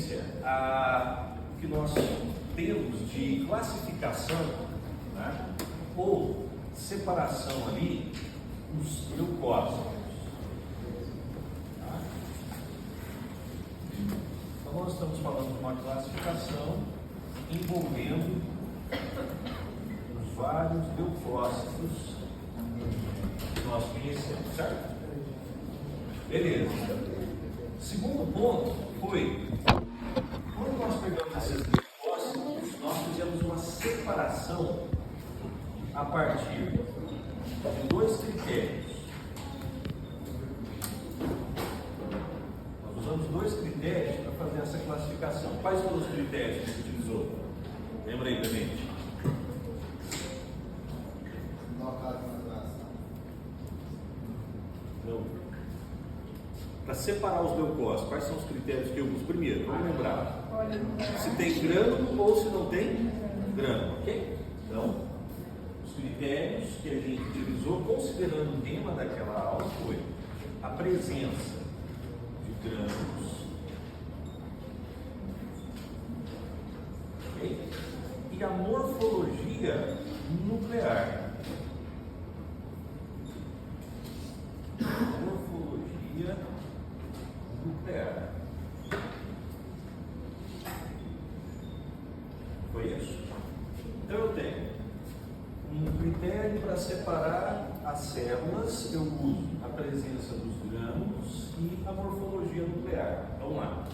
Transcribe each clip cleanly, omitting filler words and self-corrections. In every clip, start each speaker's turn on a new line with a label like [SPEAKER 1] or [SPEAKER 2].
[SPEAKER 1] referência que nós temos de classificação, né, ou separação ali dos leucócitos. Tá? Então nós estamos falando de uma classificação envolvendo os vários leucócitos que nós conhecemos, certo? Beleza. Segundo ponto foi, quando nós pegamos esses leucócitos, nós fizemos uma separação a partir de dois critérios. Nós usamos dois critérios para fazer essa classificação. Quais foram os critérios que você utilizou? Lembra aí pra gente? Para separar os leucócitos, quais são os critérios que eu uso? Primeiro, vamos lembrar se tem grânulo ou se não tem grânulo, ok? Então, os critérios que a gente utilizou, considerando o tema daquela aula, foi a presença de grânulos, ok? E a morfologia nuclear. Morfologia nuclear. Foi isso? Então eu tenho um critério para separar as células, eu uso a presença dos grânulos e a morfologia nuclear. Vamos lá.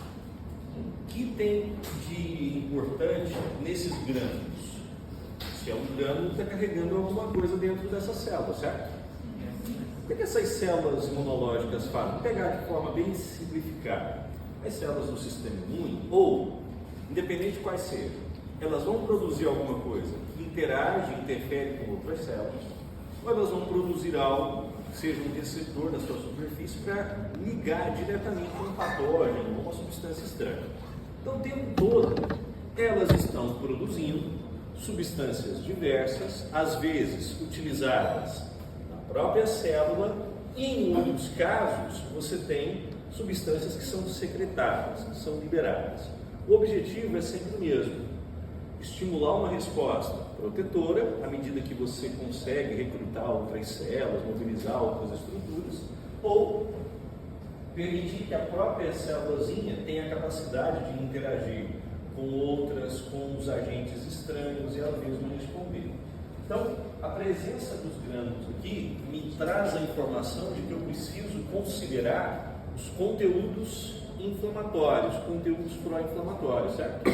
[SPEAKER 1] O que tem de importante nesses grânulos? Se é um grânulo, está carregando alguma coisa dentro dessa célula, certo? O que essas células imunológicas fazem? Vou pegar de forma bem simplificada. As células do sistema imune, ou, independente de quais sejam, elas vão produzir alguma coisa que interage, interfere com outras células, ou elas vão produzir algo que seja um receptor na sua superfície para ligar diretamente com um patógeno ou uma substância estranha. Então, o tempo todo, elas estão produzindo substâncias diversas, às vezes utilizadas própria célula, e em muitos casos você tem substâncias que são secretadas, que são liberadas. O objetivo é sempre o mesmo: estimular uma resposta protetora à medida que você consegue recrutar outras células, mobilizar outras estruturas, ou permitir que a própria célulazinha tenha a capacidade de interagir com outras, com os agentes estranhos e ela mesma responder. Então, a presença dos grânulos aqui me traz a informação de que eu preciso considerar os conteúdos inflamatórios, conteúdos pró-inflamatórios, certo?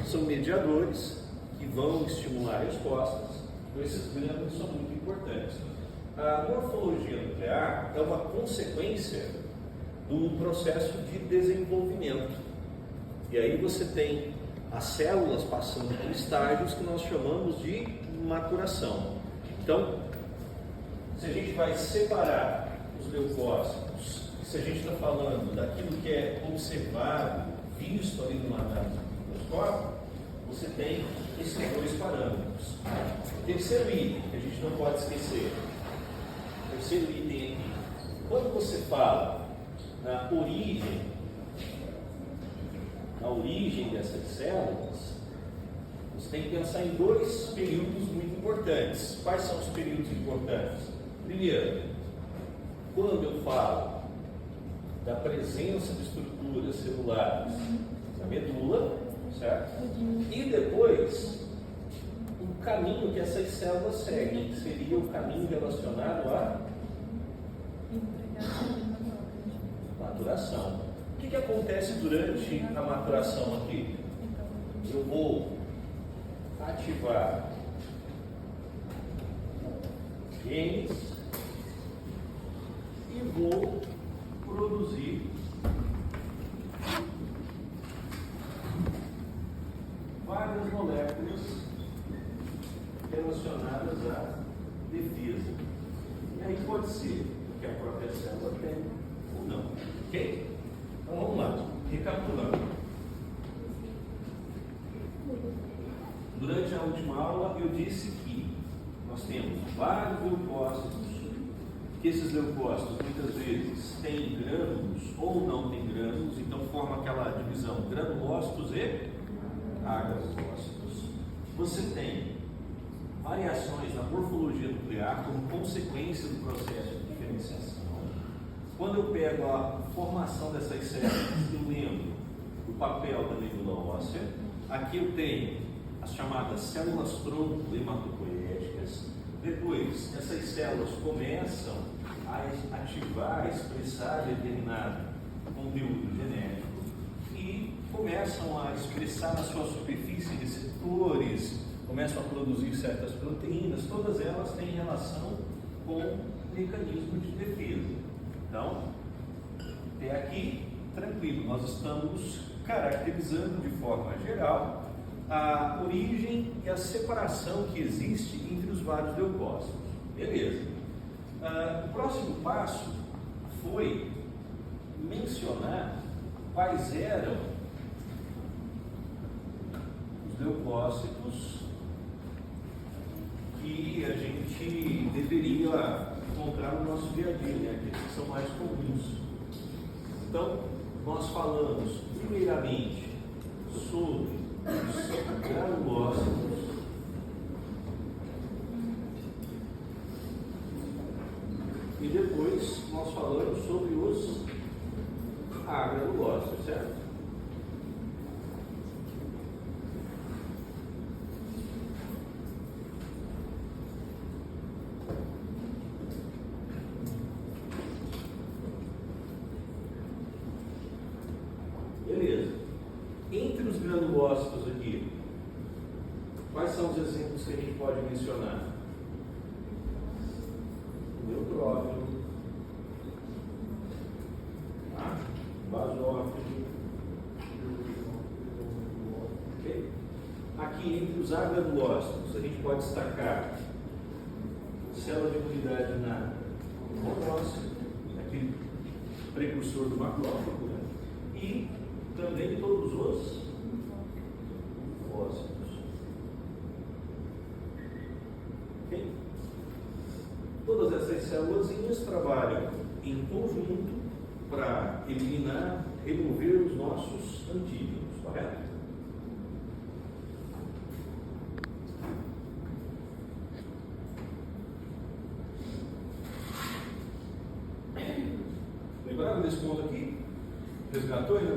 [SPEAKER 1] São mediadores que vão estimular respostas, então esses grânulos são muito importantes. A morfologia nuclear é uma consequência do processo de desenvolvimento. E aí você tem as células passando por estágios que nós chamamos de maturação. Então, se a gente vai separar os leucócitos, se a gente está falando daquilo que é observado, visto ali no microscópio, você tem esses dois parâmetros. Terceiro item, que a gente não pode esquecer. Terceiro item aqui. Quando você fala na origem dessas células, você tem que pensar em dois períodos muito importantes. Quais são os períodos importantes? Primeiro, quando eu falo da presença de estruturas celulares na medula, certo? E depois, o caminho que essas células seguem, que seria o caminho relacionado à maturação. O que acontece durante a maturação aqui? Eu vou ativar genes e vou produzir várias moléculas relacionadas à defesa. E aí pode ser que a própria célula tem ou não. Ok? Então vamos lá, recapitulando. Durante a última aula eu disse que nós temos vários leucócitos que esses leucócitos muitas vezes têm grânulos ou não têm grânulos, então forma aquela divisão granulócitos e agarulócitos. Você tem variações na morfologia nuclear como consequência do processo de diferenciação. Quando eu pego a formação dessas células, eu lembro do papel da medula óssea. Aqui eu tenho as chamadas células tronco hematopoéticas. Depois, essas células começam a ativar, a expressar determinado conteúdo genético e começam a expressar na sua superfície receptores, começam a produzir certas proteínas, todas elas têm relação com o mecanismo de defesa. Então, até aqui, tranquilo, nós estamos caracterizando de forma geral a origem e a separação que existe entre os vários leucócitos. Beleza. O próximo passo foi mencionar quais eram os leucócitos que a gente deveria encontrar no nosso dia a dia, né? Aqueles que são mais comuns. Então, nós falamos primeiramente sobre os granulócitos e depois nós falamos sobre os agranulócitos, certo? Beleza. Entre os granulócitos aqui, quais são os exemplos que a gente pode mencionar? O neutrófilo, basófilo. Okay? Aqui entre os agranulócitos, a gente pode destacar célula de imunidade na monócito, aquele precursor do macrófago, né? E também todos os linfócitos. Okay? Todas essas células trabalham em conjunto para eliminar, remover os nossos antígenos, correto? Lembraram desse ponto aqui? Resgatou ainda?